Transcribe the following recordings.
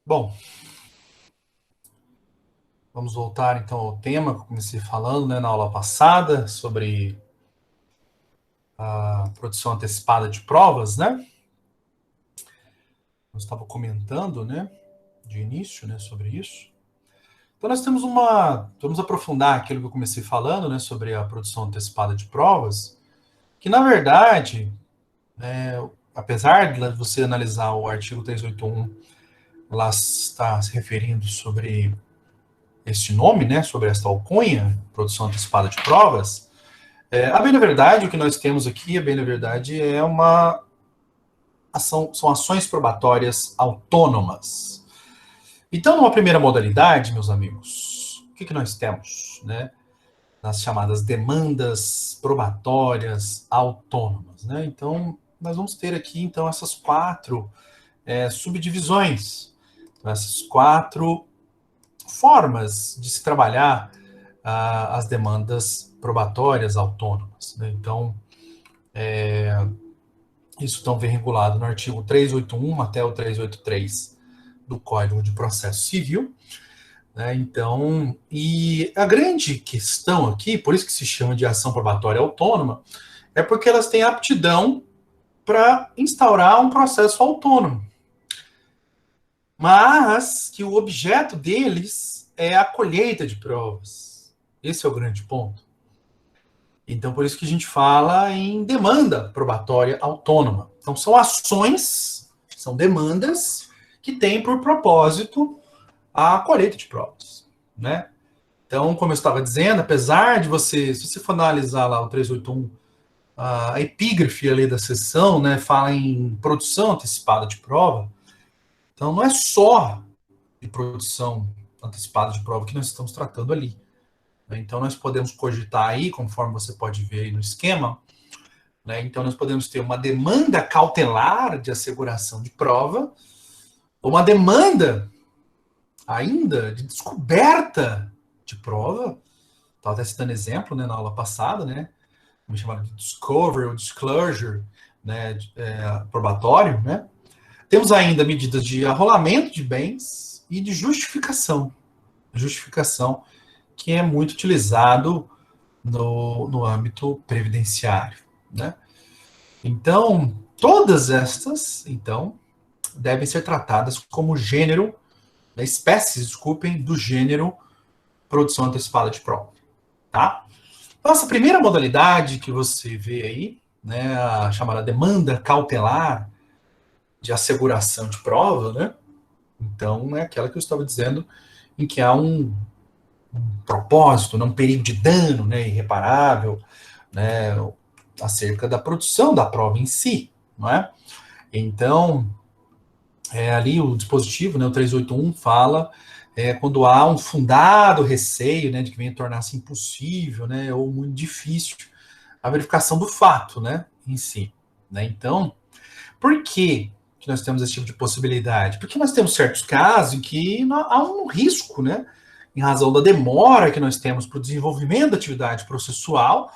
Bom, vamos voltar então ao tema que eu comecei falando, né, na aula passada sobre a produção antecipada de provas, né? Eu estava comentando, né, de início, né, sobre isso. Então nós temos vamos aprofundar aquilo que eu comecei falando, né, sobre a produção antecipada de provas, que na verdade, apesar de você analisar o artigo 381, lá está se referindo sobre este nome, né, sobre esta alcunha, produção antecipada de provas. A bem da verdade, o que nós temos aqui, a bem da verdade, são ações probatórias autônomas. Então, numa primeira modalidade, meus amigos, o que nós temos, né? Nas chamadas demandas probatórias autônomas, né? Então, nós vamos ter aqui, então, essas quatro subdivisões, essas quatro formas de se trabalhar as demandas probatórias autônomas, né? Então, isso então vem regulado no artigo 381 até o 383 do Código de Processo Civil. Né? Então, e a grande questão aqui, por isso que se chama de ação probatória autônoma, é porque elas têm aptidão para instaurar um processo autônomo. Mas que o objeto deles é a colheita de provas. Esse é o grande ponto. Então, por isso que a gente fala em demanda probatória autônoma. Então, são ações, são demandas que têm por propósito a colheita de provas, né? Então, como eu estava dizendo, apesar de você, se você for analisar lá o 381, a epígrafe ali da sessão, né, fala em produção antecipada de prova. Então, não é só de produção antecipada de prova que nós estamos tratando ali. Então, nós podemos cogitar aí, conforme você pode ver aí no esquema, né? Então, nós podemos ter uma demanda cautelar de asseguração de prova, ou uma demanda ainda de descoberta de prova. Estava até citando exemplo, né, na aula passada, né? Me chamaram de discovery ou disclosure, né, probatório, né? Temos ainda medidas de arrolamento de bens e de justificação. Justificação que é muito utilizado no âmbito previdenciário, né? Então, todas estas, então, devem ser tratadas como gênero, espécies, desculpem, do gênero produção antecipada de prova, tá? Nossa primeira modalidade que você vê aí, né, a chamada demanda cautelar de asseguração de prova, né? Então, é aquela que eu estava dizendo, em que há um propósito, um perigo de dano, né, irreparável, né, acerca da produção da prova em si, não é? Então, ali o dispositivo, né, o 381, fala quando há um fundado receio, né, de que venha tornar-se impossível, né, ou muito difícil a verificação do fato, né, em si. Né? Então, por que nós temos esse tipo de possibilidade? Porque nós temos certos casos em que há um risco, né, em razão da demora que nós temos para o desenvolvimento da atividade processual,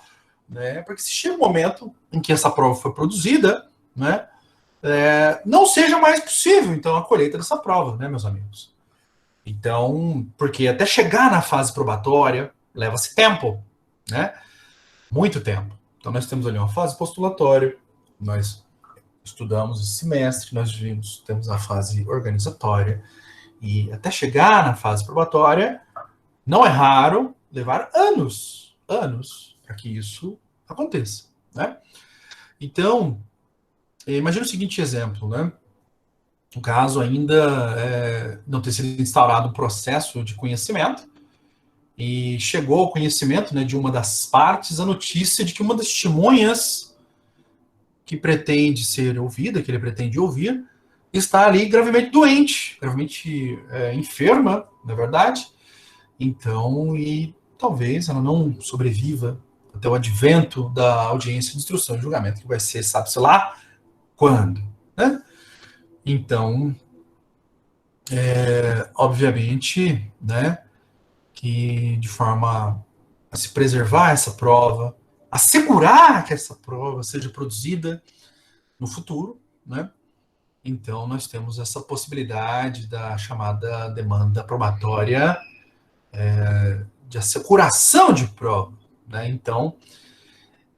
né, porque se chega um momento em que essa prova foi produzida, né, não seja mais possível, então, a colheita dessa prova, né, meus amigos? Então, porque até chegar na fase probatória, leva-se tempo, né? Muito tempo. Então, nós temos ali uma fase postulatória, nós estudamos esse semestre, nós temos a fase organizatória, e até chegar na fase probatória, não é raro levar anos, para que isso aconteça, né? Então, imagine o seguinte exemplo, né? No caso ainda não ter sido instaurado um processo de conhecimento, e chegou ao conhecimento, né, de uma das partes a notícia de que uma das testemunhas que pretende ser ouvida, que ele pretende ouvir, está ali gravemente doente, gravemente enferma, na verdade. Então, e talvez ela não sobreviva até o advento da audiência de instrução e julgamento, que vai ser, sabe-se lá, quando, né? Então, obviamente, né, que de forma a se preservar essa prova, assegurar que essa prova seja produzida no futuro, né? Então, nós temos essa possibilidade da chamada demanda probatória de assecuração de prova, né? Então,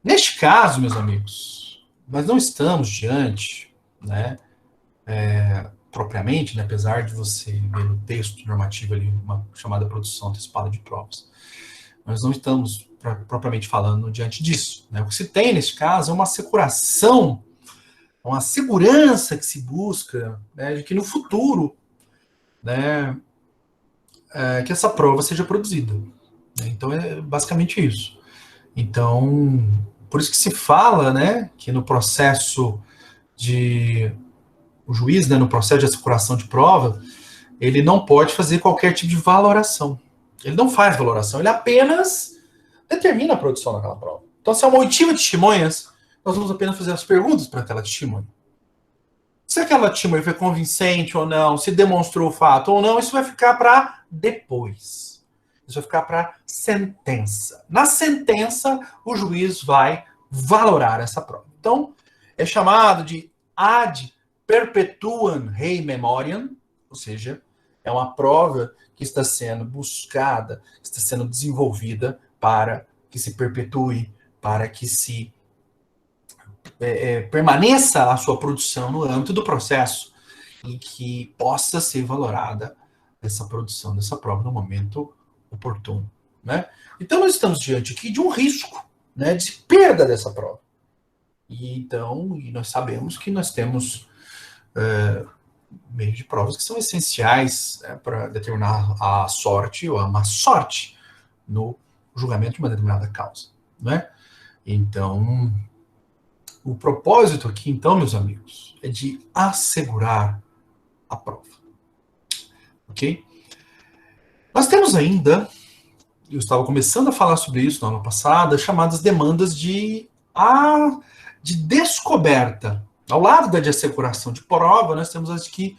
neste caso, meus amigos, nós não estamos diante, né, propriamente, né, apesar de você ver no texto normativo ali uma chamada produção antecipada de provas, nós não estamos propriamente falando diante disso, né? O que se tem neste caso é uma assecuração, uma segurança que se busca, né, de que no futuro, né, que essa prova seja produzida, né? Então é basicamente isso. Então, por isso que se fala, né, que no processo de o juiz, né, no processo de assecuração de prova, ele não pode fazer qualquer tipo de valoração. Ele não faz valoração, ele apenas determina a produção daquela prova. Então, se é uma oitiva de testemunhas, nós vamos apenas fazer as perguntas para aquela testemunha. Se aquela testemunha foi convincente ou não, se demonstrou o fato ou não, isso vai ficar para depois. Isso vai ficar para sentença. Na sentença, o juiz vai valorar essa prova. Então, é chamado de ad perpetuam rei memoriam, ou seja, é uma prova que está sendo buscada, está sendo desenvolvida para que se perpetue, para que se permaneça a sua produção no âmbito do processo e que possa ser valorada essa produção dessa prova no momento oportuno, né? Então nós estamos diante aqui de um risco, né, de perda dessa prova. E nós sabemos que nós temos meios de provas que são essenciais, para determinar a sorte ou a má sorte no julgamento de uma determinada causa, né? Então, o propósito aqui, então, meus amigos, é de assegurar a prova. Ok? Nós temos ainda, eu estava começando a falar sobre isso na aula passada, chamadas demandas de descoberta. Ao lado da de asseguração de prova, nós temos as que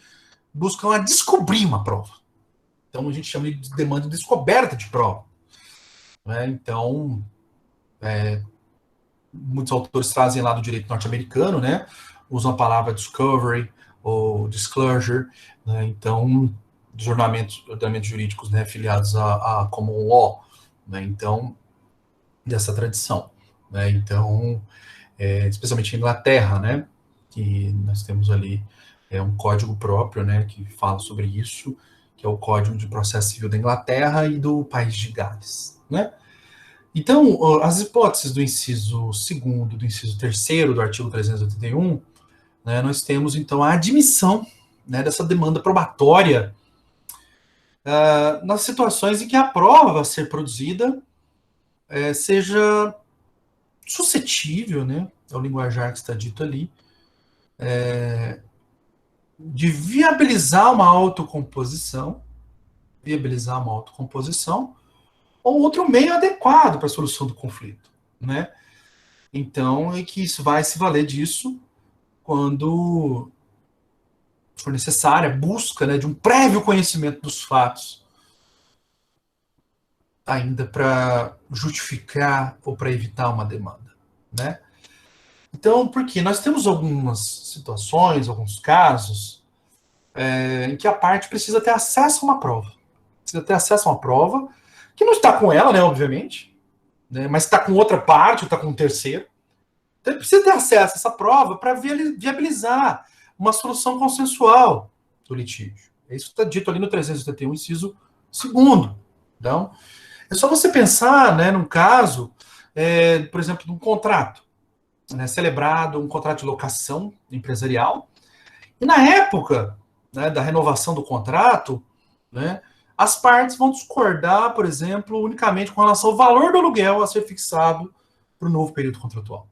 buscam a descobrir uma prova. Então, a gente chama de demanda de descoberta de prova. Né? Então, muitos autores trazem lá do direito norte-americano, né? Usam a palavra discovery ou disclosure, né? Então, dos ordenamentos jurídicos, né, afiliados a common law, né? Então, dessa tradição, né? Então, especialmente em Inglaterra, né, que nós temos ali um código próprio, né, que fala sobre isso, que é o Código de Processo Civil da Inglaterra e do País de Gales, né? Então, as hipóteses do inciso 2º, do inciso 3º do artigo 381, né, nós temos, então, a admissão, né, dessa demanda probatória nas situações em que a prova a ser produzida seja suscetível, né, é o linguajar que está dito ali, de viabilizar uma autocomposição, ou outro meio adequado para a solução do conflito, né? Então, é que isso vai se valer disso quando for necessária a busca, né, de um prévio conhecimento dos fatos, ainda para justificar ou para evitar uma demanda, né? Então, porque nós temos algumas situações, alguns casos, em que a parte precisa ter acesso a uma prova. Precisa ter acesso a uma prova, que não está com ela, né, obviamente, né, mas está com outra parte, ou está com um terceiro. Então, ele precisa ter acesso a essa prova para viabilizar uma solução consensual do litígio. Isso está dito ali no 381, inciso 2º. Então, é só você pensar, né, num caso, por exemplo, de um contrato, né, celebrado, um contrato de locação empresarial, e na época, né, da renovação do contrato, né, as partes vão discordar, por exemplo, unicamente com relação ao valor do aluguel a ser fixado para o novo período contratual.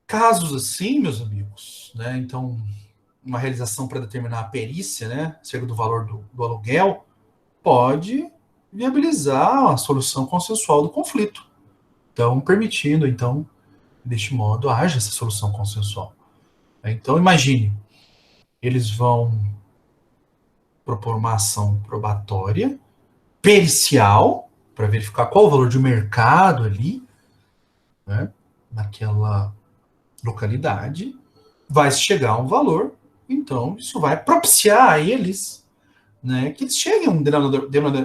Casos assim, meus amigos, né, então, uma realização para determinar a perícia, né, acerca do valor do aluguel, pode viabilizar a solução consensual do conflito. Então, permitindo, então, deste modo, haja essa solução consensual. Então, imagine, eles vão propor uma ação probatória, pericial, para verificar qual o valor de mercado ali, né, naquela localidade, vai chegar a um valor, então isso vai propiciar a eles, né, que eles cheguem a um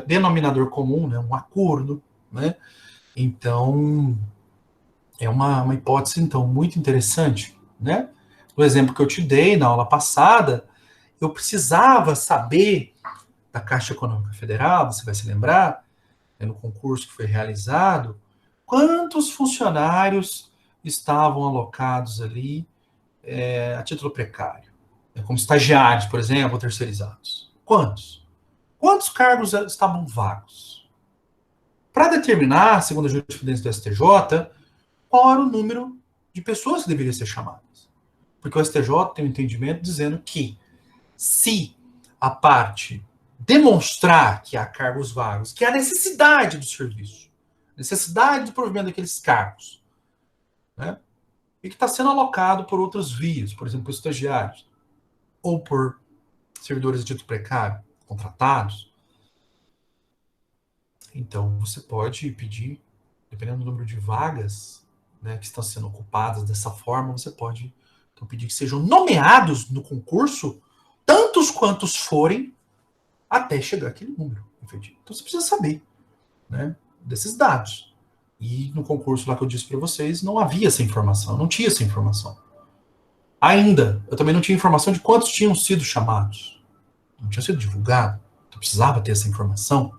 denominador comum, né, um acordo, né? Então, é uma hipótese, então, muito interessante, né? No exemplo que eu te dei na aula passada, eu precisava saber da Caixa Econômica Federal, você vai se lembrar, né, no concurso que foi realizado, quantos funcionários estavam alocados ali a título precário, né, como estagiários, por exemplo, ou terceirizados. Quantos? Quantos cargos estavam vagos? Para determinar, segundo a jurisprudência do STJ, qual era o número de pessoas que deveriam ser chamadas. Porque o STJ tem um entendimento dizendo que se a parte demonstrar que há cargos vagos, que há necessidade do serviço, necessidade do provimento daqueles cargos, né, e que está sendo alocado por outras vias, por exemplo, por estagiários, ou por servidores de título precário, contratados, então você pode pedir, dependendo do número de vagas, né, que estão sendo ocupadas dessa forma, você pode então, pedir que sejam nomeados no concurso tantos quantos forem até chegar aquele número efetivo. Então você precisa saber, né, desses dados. E no concurso lá que eu disse para vocês, não havia essa informação, não tinha essa informação. Ainda, eu também não tinha informação de quantos tinham sido chamados. Não tinha sido divulgado. Então eu precisava ter essa informação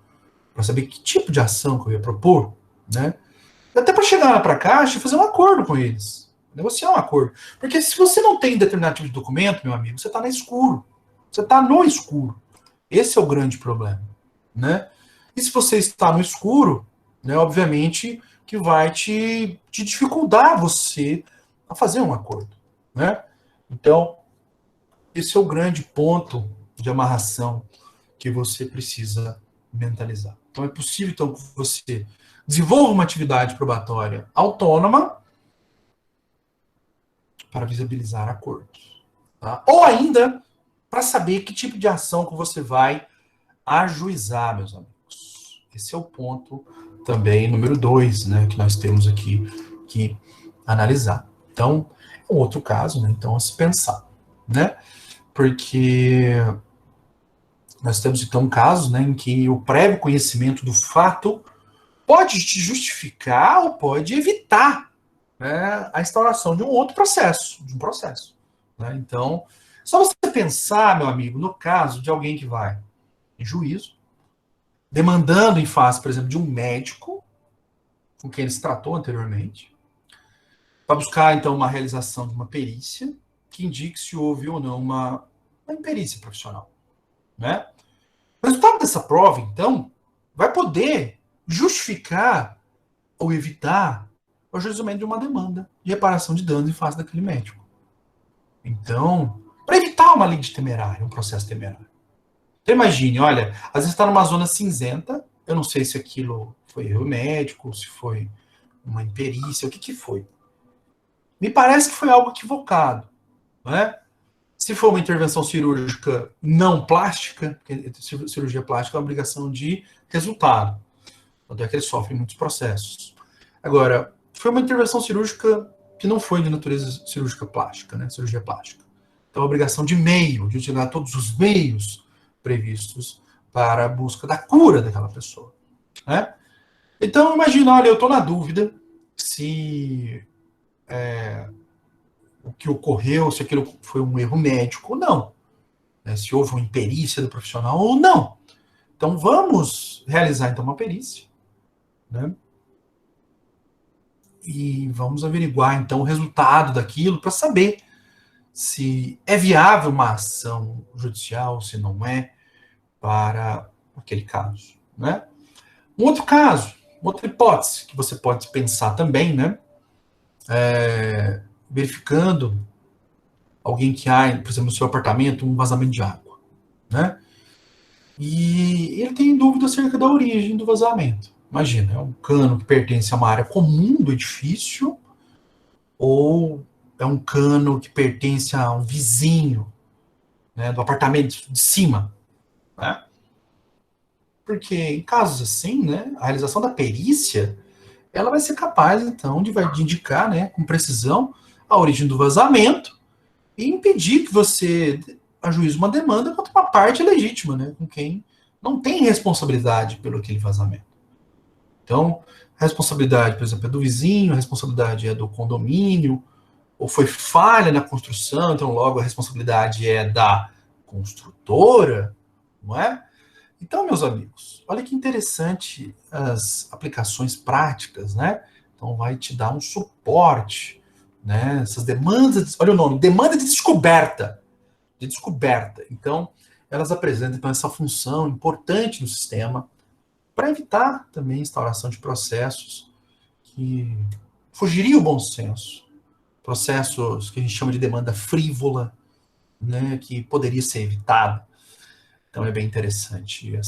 para saber que tipo de ação que eu ia propor, né? Até para chegar lá para a Caixa e fazer um acordo com eles. Negociar um acordo. Porque se você não tem determinado tipo de documento, meu amigo, você está no escuro. Você está no escuro. Esse é o grande problema, né? E se você está no escuro, né, obviamente que vai te dificultar você a fazer um acordo, né? Então, esse é o grande ponto de amarração que você precisa mentalizar. Então, é possível então, que você desenvolva uma atividade probatória autônoma para visibilizar acordos. Tá? Ou ainda, para saber que tipo de ação que você vai ajuizar, meus amigos. Esse é o ponto também número 2, né, que nós temos aqui que analisar. Então, é um outro caso, né, então, a se pensar, né? Porque nós temos, então, casos, né, em que o prévio conhecimento do fato pode te justificar ou pode evitar, né, a instauração de um outro processo, né? Então, só você pensar, meu amigo, no caso de alguém que vai em juízo, demandando em face, por exemplo, de um médico com quem ele se tratou anteriormente, para buscar, então, uma realização de uma perícia que indique se houve ou não uma imperícia profissional, né? O resultado dessa prova, então, vai poder justificar ou evitar o ajuizamento de uma demanda de reparação de danos em face daquele médico. Então, para evitar uma lei de temerária, um processo temerário. Então, imagine, olha, às vezes está numa zona cinzenta, eu não sei se aquilo foi erro médico, se foi uma imperícia, o que foi. Me parece que foi algo equivocado, né? Se for uma intervenção cirúrgica não plástica, porque cirurgia plástica é uma obrigação de resultado, tanto é que ele sofre muitos processos. Agora, foi uma intervenção cirúrgica que não foi de natureza cirúrgica plástica, né? Cirurgia plástica. Então, a obrigação de meio, de utilizar todos os meios previstos para a busca da cura daquela pessoa, né? Então, imagina, olha, eu estou na dúvida se o que ocorreu, se aquilo foi um erro médico ou não, né? Se houve uma imperícia do profissional ou não. Então, vamos realizar, então, uma perícia, né? E vamos averiguar, então, o resultado daquilo para saber se é viável uma ação judicial, se não é, para aquele caso, né? Um outro caso, outra hipótese que você pode pensar também, né? Verificando alguém que há, por exemplo, no seu apartamento, um vazamento de água, né? E ele tem dúvida acerca da origem do vazamento. Imagina, é um cano que pertence a uma área comum do edifício ou é um cano que pertence a um vizinho, né, do apartamento de cima, né? Porque em casos assim, né, a realização da perícia, ela vai ser capaz, então, de indicar, né, com precisão, a origem do vazamento e impedir que você ajuize uma demanda contra uma parte legítima, né, com quem não tem responsabilidade pelo aquele vazamento. Então, a responsabilidade, por exemplo, é do vizinho, a responsabilidade é do condomínio, ou foi falha na construção, então logo a responsabilidade é da construtora, não é? Então, meus amigos, olha que interessante as aplicações práticas, né? Então, vai te dar um suporte, né? Essas demandas, olha o nome, demanda de descoberta. De descoberta. Então, elas apresentam então, essa função importante no sistema para evitar também a instauração de processos que fugiriam o bom senso. Processos que a gente chama de demanda frívola, né? Que poderia ser evitada. Então, é bem interessante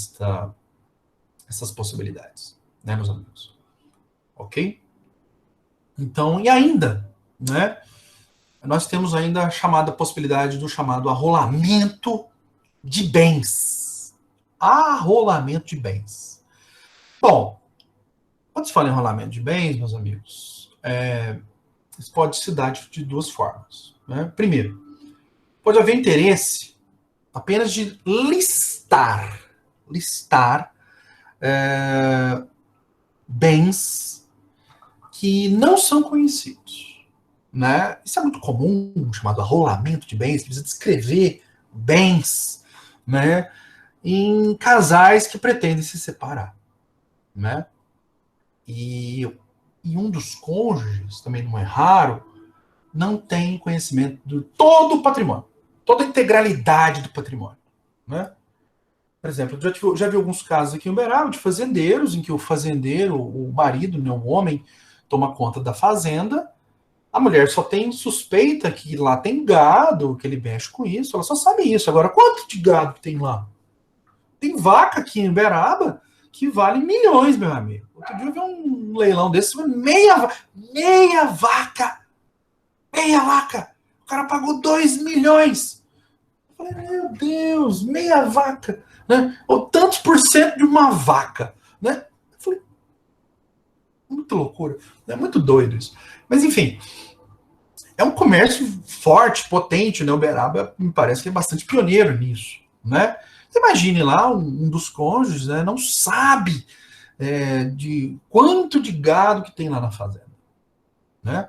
essas possibilidades, né, meus amigos? Ok? Então, e ainda, né? Nós temos ainda a chamada possibilidade do chamado arrolamento de bens. Arrolamento de bens. Bom, quando se fala em arrolamento de bens, meus amigos, isso pode se dar de duas formas. Né? Primeiro, pode haver interesse apenas de listar bens que não são conhecidos. Né? Isso é muito comum, chamado arrolamento de bens, precisa descrever bens, né, em casais que pretendem se separar. Né? E um dos cônjuges, também não é raro, não tem conhecimento de todo o patrimônio, toda a integralidade do patrimônio. Né? Por exemplo, já vi alguns casos aqui em Uberaba de fazendeiros, em que o fazendeiro, o marido, né, o homem, toma conta da fazenda, a mulher só tem suspeita que lá tem gado, que ele mexe com isso, ela só sabe isso. Agora, quanto de gado tem lá? Tem vaca aqui em Uberaba que vale milhões, meu amigo. Outro dia eu vi um leilão desse, meia vaca. O cara pagou 2 milhões. Eu falei, meu Deus, meia vaca. Né? Ou tantos por cento de uma vaca. Né? Eu falei, muito loucura. É muito doido isso. Mas, enfim, é um comércio forte, potente, né? Uberaba me parece que é bastante pioneiro nisso, né? Imagine lá um dos cônjuges, né, não sabe de quanto de gado que tem lá na fazenda, né?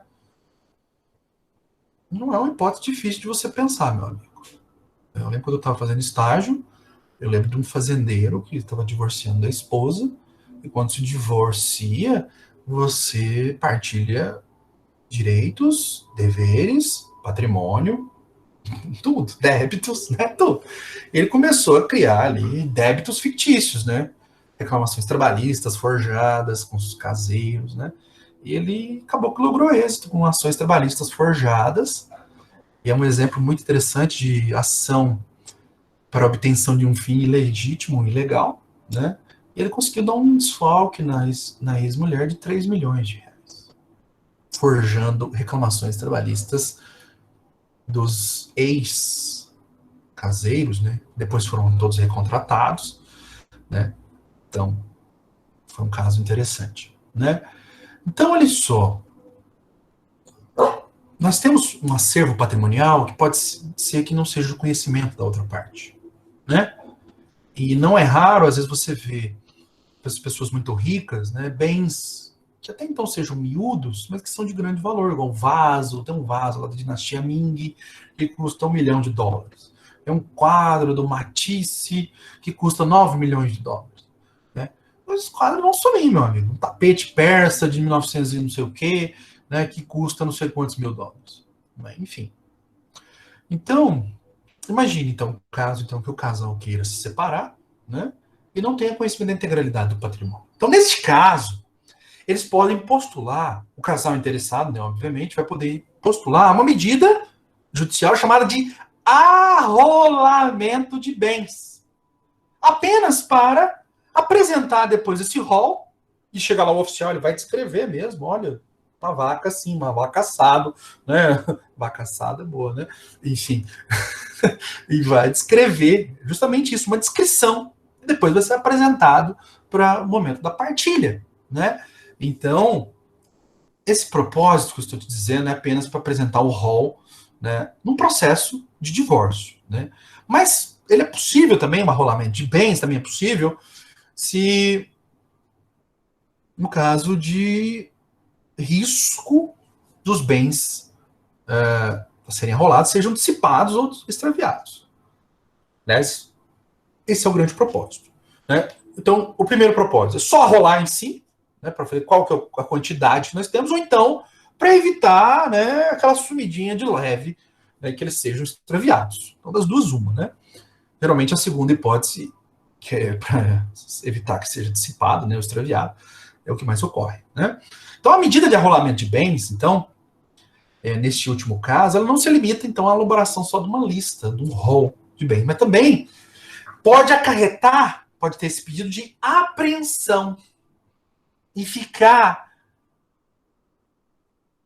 Não é uma hipótese difícil de você pensar, meu amigo. Eu lembro quando eu estava fazendo estágio, eu lembro de um fazendeiro que estava divorciando da esposa, e quando se divorcia, você partilha direitos, deveres, patrimônio, tudo, débitos, né, tudo. Ele começou a criar ali débitos fictícios, né, reclamações trabalhistas forjadas com os caseiros, né, e ele acabou que logrou êxito com ações trabalhistas forjadas, e é um exemplo muito interessante de ação para obtenção de um fim ilegítimo, ilegal, né, e ele conseguiu dar um desfalque na ex-mulher de 3 milhões de reais, forjando reclamações trabalhistas dos ex-caseiros, né? Depois foram todos recontratados, né? Então, foi um caso interessante, né? Então, olha só. Nós temos um acervo patrimonial que pode ser que não seja o conhecimento da outra parte, né? E não é raro, às vezes, você vê as pessoas muito ricas, né? Bens que até então sejam miúdos, mas que são de grande valor, igual vaso, tem um vaso lá da dinastia Ming, que custa US$ 1 milhão. Tem um quadro do Matisse, que custa 9 milhões de dólares. Né? Mas esses quadros vão sumir, meu amigo. Um tapete persa de 1900 e não sei o quê, né, que custa não sei quantos US$ 1.000. Né? Enfim. Então, imagine, então, caso então, que o casal queira se separar, né, e não tenha conhecimento da integralidade do patrimônio. Então, nesse caso, eles podem postular, o casal interessado, né, obviamente, vai poder postular uma medida judicial chamada de arrolamento de bens. Apenas para apresentar depois esse rol, e chegar lá o oficial, ele vai descrever mesmo, olha, uma vaca sim, uma vaca assado, né? Vaca assada é boa, né? Enfim, e vai descrever justamente isso, uma descrição, e depois vai ser apresentado para o momento da partilha, né? Então, esse propósito que eu estou te dizendo é apenas para apresentar o rol, né, num processo de divórcio, né? Mas ele é possível também, um arrolamento de bens também é possível, se no caso de risco dos bens a serem arrolados sejam dissipados ou extraviados. Né? Esse é o grande propósito. Né? Então, o primeiro propósito é só arrolar em si, né, para ver qual que é a quantidade que nós temos, ou então para evitar, né, aquela sumidinha de leve, né, que eles sejam extraviados. Então, das duas, uma. Né? Geralmente, a segunda hipótese, que é para evitar que seja dissipado, né, ou extraviado, é o que mais ocorre. Né? Então, a medida de arrolamento de bens, então, neste último caso, ela não se limita, então, à elaboração só de uma lista, de um rol de bens, mas também pode acarretar, pode ter esse pedido de apreensão e ficar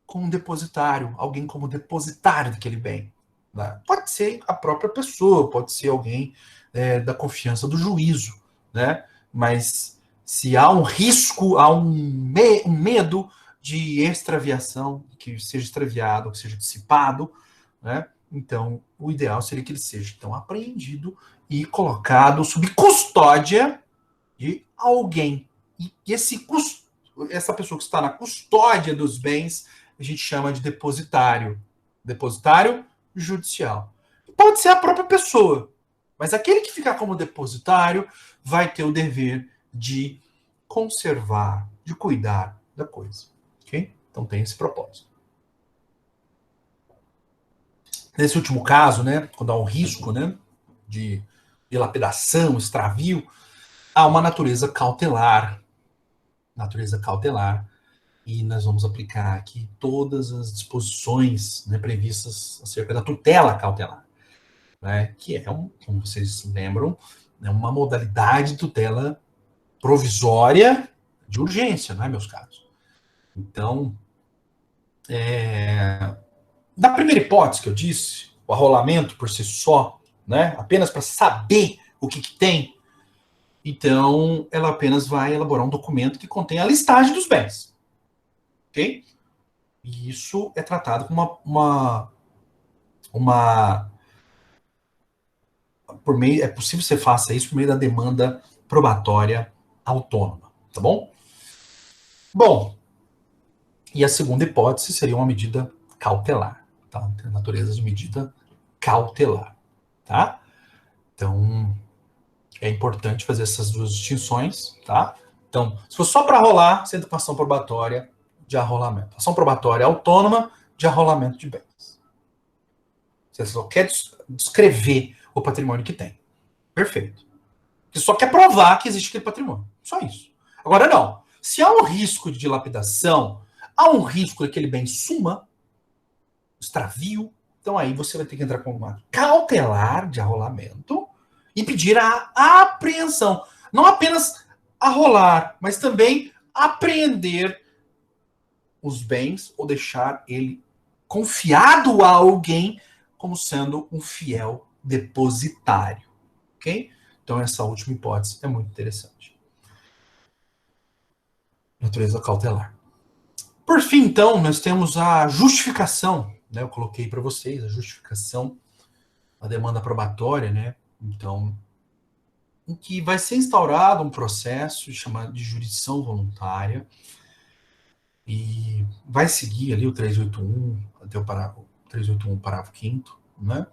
com um depositário, alguém como depositário daquele bem. Né? Pode ser a própria pessoa, pode ser alguém da confiança do juízo, né? Mas se há um risco, há um medo de extraviação, que seja extraviado, que seja dissipado, né? Então, o ideal seria que ele seja então apreendido e colocado sob custódia de alguém. E essa pessoa que está na custódia dos bens, a gente chama de depositário. Depositário judicial. Pode ser a própria pessoa, mas aquele que ficar como depositário vai ter o dever de conservar, de cuidar da coisa. Ok? Então tem esse propósito. Nesse último caso, né, quando há um risco, né, de dilapidação, extravio, há uma natureza cautelar. Natureza cautelar. E nós vamos aplicar aqui todas as disposições, né, previstas acerca da tutela cautelar, né, que é, como vocês lembram, é uma modalidade de tutela provisória de urgência, né, meus caros? Então, na primeira hipótese que eu disse, o arrolamento por si só, né, apenas para saber o que tem, então ela apenas vai elaborar um documento que contém a listagem dos bens. Ok? E isso é tratado como por meio, é possível que você faça isso por meio da demanda probatória autônoma, tá bom? Bom, e a segunda hipótese seria uma medida cautelar, tá? Tem a natureza de medida cautelar, tá? Então, é importante fazer essas duas distinções, tá? Então, se for só para rolar, você entra com ação probatória de arrolamento. Ação probatória autônoma de arrolamento de bens. Você só quer descrever o patrimônio que tem. Perfeito. Você só quer provar que existe aquele patrimônio. Só isso. Agora, não. Se há um risco de dilapidação, há um risco daquele bem suma, extravio, então aí você vai ter que entrar com uma cautelar de arrolamento e pedir a apreensão. Não apenas arrolar, mas também apreender os bens ou deixar ele confiado a alguém como sendo um fiel depositário. Ok? Então, essa última hipótese é muito interessante. Natureza cautelar. Por fim, então, nós temos a justificação. Né? Eu coloquei para vocês a justificação, a demanda probatória, né? Então, em que vai ser instaurado um processo chamado de jurisdição voluntária e vai seguir ali o 381, até o 381, parágrafo 5º, né?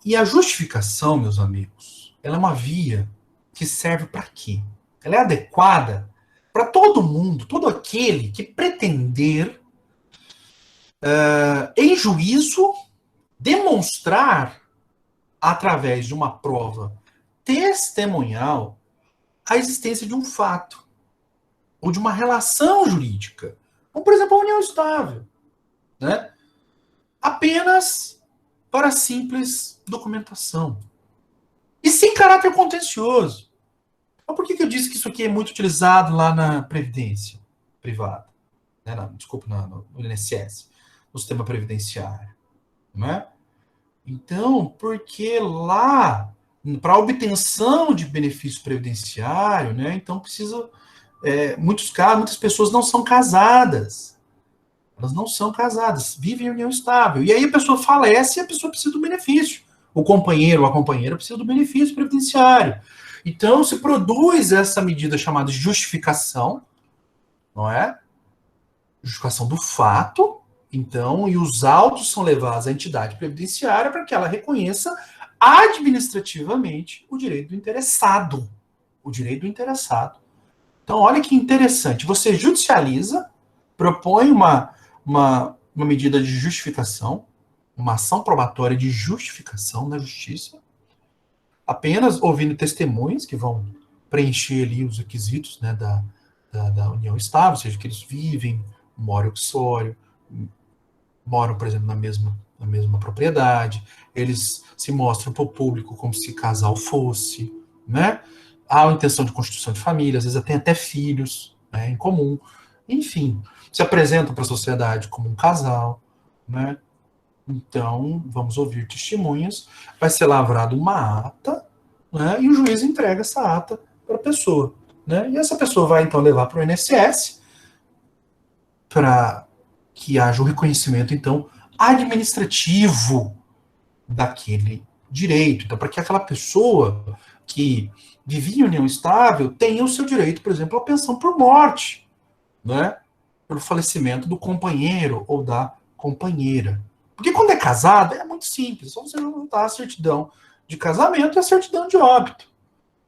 E a justificação, meus amigos, ela é uma via que serve para quê? Ela é adequada para todo mundo, todo aquele que pretender, em juízo, demonstrar, através de uma prova testemunhal, a existência de um fato ou de uma relação jurídica. Como, por exemplo, a união estável. Né? Apenas para simples documentação. E sem caráter contencioso. Então, por que eu disse que isso aqui é muito utilizado lá na Previdência privada? Né? No INSS, no sistema previdenciário. Né? Então, porque lá, para obtenção de benefício previdenciário, né, então precisa, muitos casos, muitas pessoas não são casadas. Elas não são casadas, vivem em união estável. E aí a pessoa falece e a pessoa precisa do benefício. O companheiro ou a companheira precisa do benefício previdenciário. Então se produz essa medida chamada de justificação, não é? Justificação do fato, então, e os autos são levados à entidade previdenciária para que ela reconheça administrativamente o direito do interessado. O direito do interessado. Então, olha que interessante. Você judicializa, propõe uma medida de justificação, uma ação probatória de justificação na justiça, apenas ouvindo testemunhas que vão preencher ali os requisitos, né, da união estável, ou seja, que eles vivem, moram uxório, moram, por exemplo, na mesma propriedade, eles se mostram para o público como se casal fosse, né? Há a intenção de constituição de família, às vezes tem até filhos, né, em comum, enfim, se apresentam para a sociedade como um casal, né? Então, vamos ouvir testemunhas, vai ser lavrada uma ata, né, e o juiz entrega essa ata para a pessoa, né? E essa pessoa vai, então, levar para o INSS para que haja o reconhecimento, então, administrativo daquele direito. Então, para que aquela pessoa que vivia em união estável tenha o seu direito, por exemplo, à pensão por morte, né? Pelo falecimento do companheiro ou da companheira. Porque quando é casado, é muito simples, só você juntar a certidão de casamento e a certidão de óbito.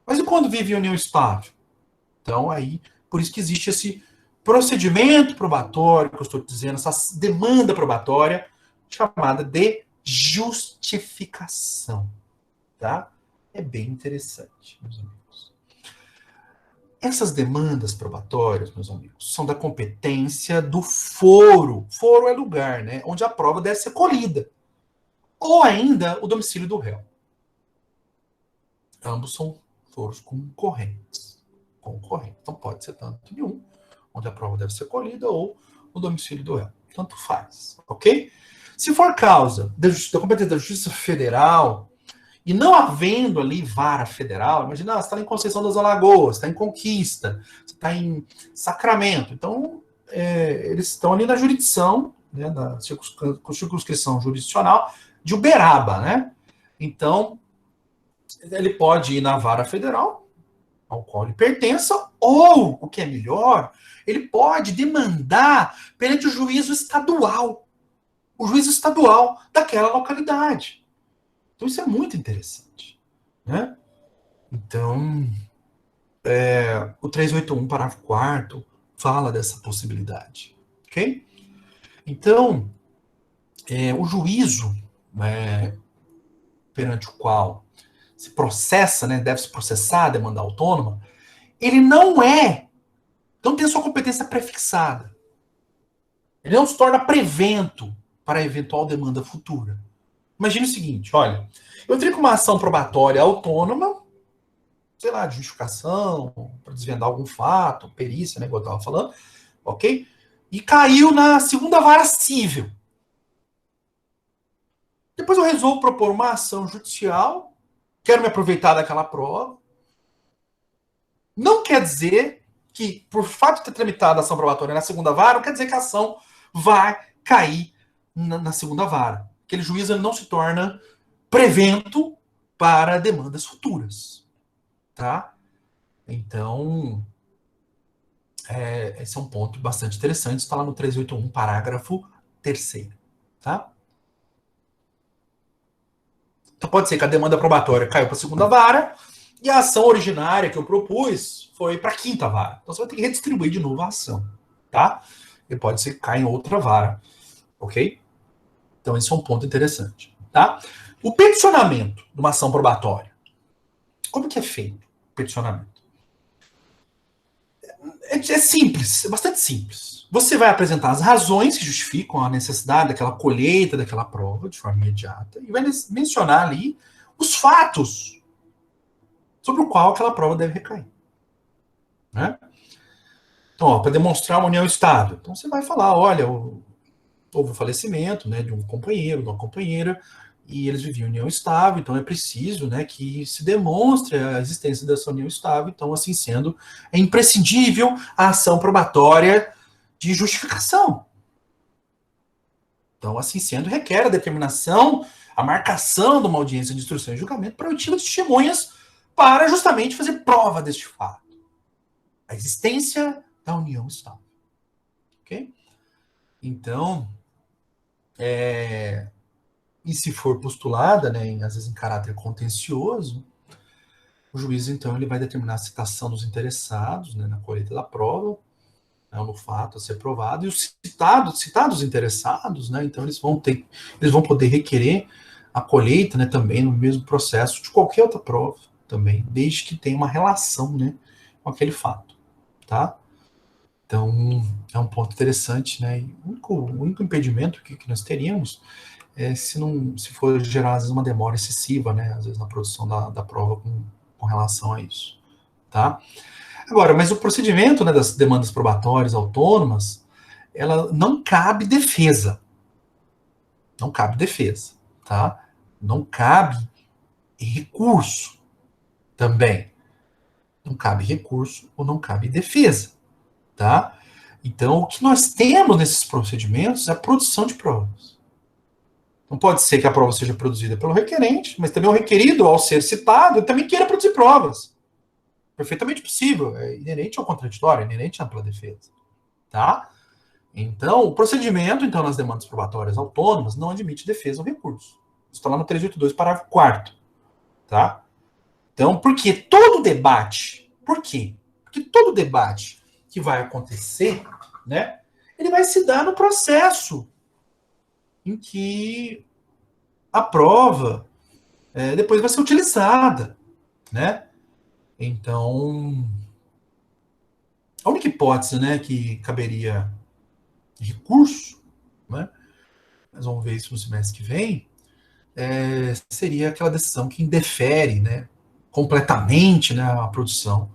Mas e quando vive em união estável? Então, aí, por isso que existe esse procedimento probatório, que eu estou dizendo, essa demanda probatória, chamada de justificação. Tá? É bem interessante, meus amigos. Essas demandas probatórias, meus amigos, são da competência do foro. Foro é lugar, né, onde a prova deve ser colhida. Ou ainda o domicílio do réu. Ambos são foros concorrentes. Então pode ser tanto de um, onde a prova deve ser colhida, ou o domicílio do réu. Tanto faz, ok? Se for causa da competência da Justiça Federal, e não havendo ali vara federal, imagina, você está em Conceição das Alagoas, está em Conquista, você está em Sacramento. Então, eles estão ali na jurisdição, né, da circunscrição jurisdicional de Uberaba, né? Então, ele pode ir na vara federal, ao qual ele pertença, ou, o que é melhor, ele pode demandar perante o juízo estadual daquela localidade. Então isso é muito interessante, né? Então, o 381, parágrafo 4º, fala dessa possibilidade, ok? Então, o juízo, né, perante o qual se processa, né, deve se processar a demanda autônoma, ele não tem sua competência prefixada. Ele não se torna prevento para eventual demanda futura. Imagine o seguinte, olha, eu entrei com uma ação probatória autônoma, sei lá, de justificação, para desvendar algum fato, perícia, né, igual eu estava falando, ok? E caiu na segunda vara civil. Depois eu resolvo propor uma ação judicial, quero me aproveitar daquela prova. Não quer dizer que, por fato de ter tramitado a ação probatória na segunda vara, não quer dizer que a ação vai cair na segunda vara. Aquele juiz ele não se torna prevento para demandas futuras. Tá? Então, esse é um ponto bastante interessante, está lá no 381, parágrafo 3º. Tá? Então pode ser que a demanda probatória caiu para a segunda vara e a ação originária que eu propus foi para a quinta vara. Então você vai ter que redistribuir de novo a ação. Tá? E pode ser que caia em outra vara. Ok? Então esse é um ponto interessante. Tá? O peticionamento de uma ação probatória. Como que é feito o peticionamento? É simples, é bastante simples. Você vai apresentar as razões que justificam a necessidade daquela colheita, daquela prova, de forma imediata, e vai mencionar ali os fatos sobre o qual aquela prova deve recair. Né? Então, para demonstrar uma união estável. Então, você vai falar, olha, houve o falecimento, né, de um companheiro, de uma companheira, e eles viviam em união estável, então é preciso, né, que se demonstre a existência dessa união estável. Então, assim sendo, é imprescindível a ação probatória de justificação. Então, assim sendo, requer a determinação, a marcação de uma audiência de instrução e julgamento para oitiva de testemunhas para justamente fazer prova deste fato. A existência da união estável. Ok? Então, e se for postulada, né, às vezes em caráter contencioso, o juiz, então, ele vai determinar a citação dos interessados, né, na colheita da prova, né, no fato a ser provado, e os citados interessados, né, então eles vão poder requerer a colheita, né, também no mesmo processo de qualquer outra prova também, desde que tenha uma relação, né, com aquele fato, tá? Então, é um ponto interessante, né? E o único impedimento que nós teríamos é se for gerar, às vezes, uma demora excessiva, né? Às vezes, na produção da prova com relação a isso, tá? Agora, mas o procedimento, né, das demandas probatórias autônomas, ela não cabe defesa. Não cabe defesa, tá? Não cabe recurso também. Não cabe recurso ou não cabe defesa, tá? Então, o que nós temos nesses procedimentos é a produção de provas. Não pode ser que a prova seja produzida pelo requerente, mas também o requerido, ao ser citado, também queira produzir provas. Perfeitamente possível. É inerente ao contraditório, é inerente à ampla defesa. Tá? Então, o procedimento, então, nas demandas probatórias autônomas não admite defesa ou recurso. Isso está lá no 382, parágrafo 4º. Tá? Então, por que todo debate? Por quê? Porque todo debate que vai acontecer, né, ele vai se dar no processo em que a prova depois vai ser utilizada, né? Então, a única hipótese, né, que caberia recurso, né, nós vamos ver isso no semestre que vem, seria aquela decisão que indefere, né, completamente, né, a produção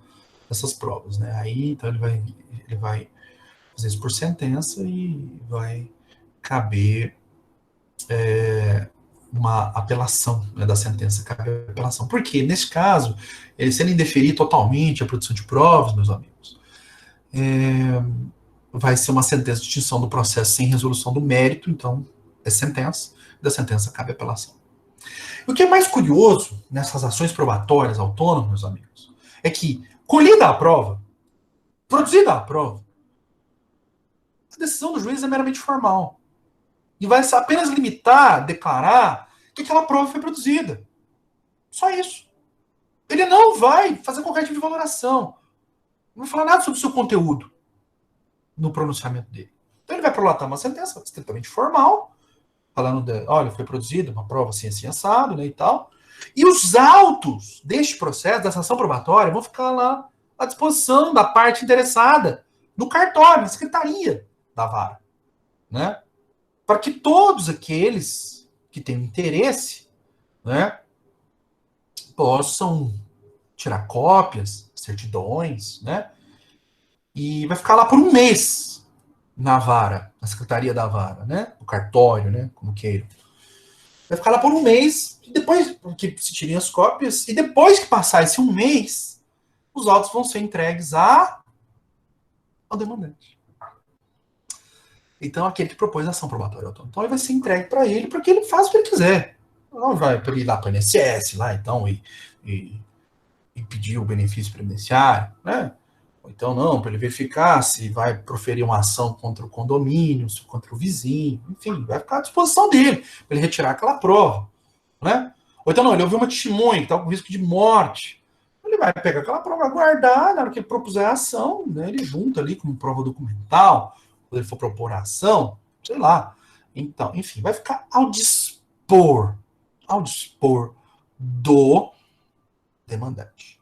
dessas provas, né? Aí, então, ele vai fazer isso por sentença e vai caber uma apelação, né, da sentença, cabe apelação. Por quê? Nesse caso, se ele indeferir totalmente a produção de provas, meus amigos, vai ser uma sentença de extinção do processo sem resolução do mérito, então é sentença, da sentença cabe apelação. O que é mais curioso nessas ações probatórias autônomas, meus amigos, é que, colhida a prova, produzida a prova, a decisão do juiz é meramente formal. E vai apenas limitar, declarar que aquela prova foi produzida. Só isso. Ele não vai fazer qualquer tipo de valoração. Não vai falar nada sobre o seu conteúdo no pronunciamento dele. Então ele vai prolatar uma sentença estritamente formal, falando olha, foi produzida uma prova assim, assim, assado, né, e tal. E os autos deste processo, dessa ação probatória, vão ficar lá à disposição da parte interessada, no cartório, na secretaria da vara, né? Para que todos aqueles que têm interesse, né, possam tirar cópias, certidões, né? E vai ficar lá por um mês na vara, na secretaria da vara, né? No cartório, né? Como queiram. Vai ficar lá por um mês, e depois que se tirem as cópias, e depois que passar esse um mês, os autos vão ser entregues ao demandante. Então, aquele que propôs a ação probatória autônoma. Então, ele vai ser entregue para ele, porque ele faz o que ele quiser. Não vai ir lá para o INSS, lá, então, e pedir o benefício previdenciário, né? Ou então, não, para ele verificar se vai proferir uma ação contra o condomínio, contra o vizinho, enfim, vai ficar à disposição dele, para ele retirar aquela prova, né? Ou então, não, ele ouviu uma testemunha que está com risco de morte. Ele vai pegar aquela prova, guardar, na hora que ele propuser a ação, né, ele junta ali como prova documental, quando ele for propor a ação, sei lá. Então, enfim, vai ficar ao dispor do demandante.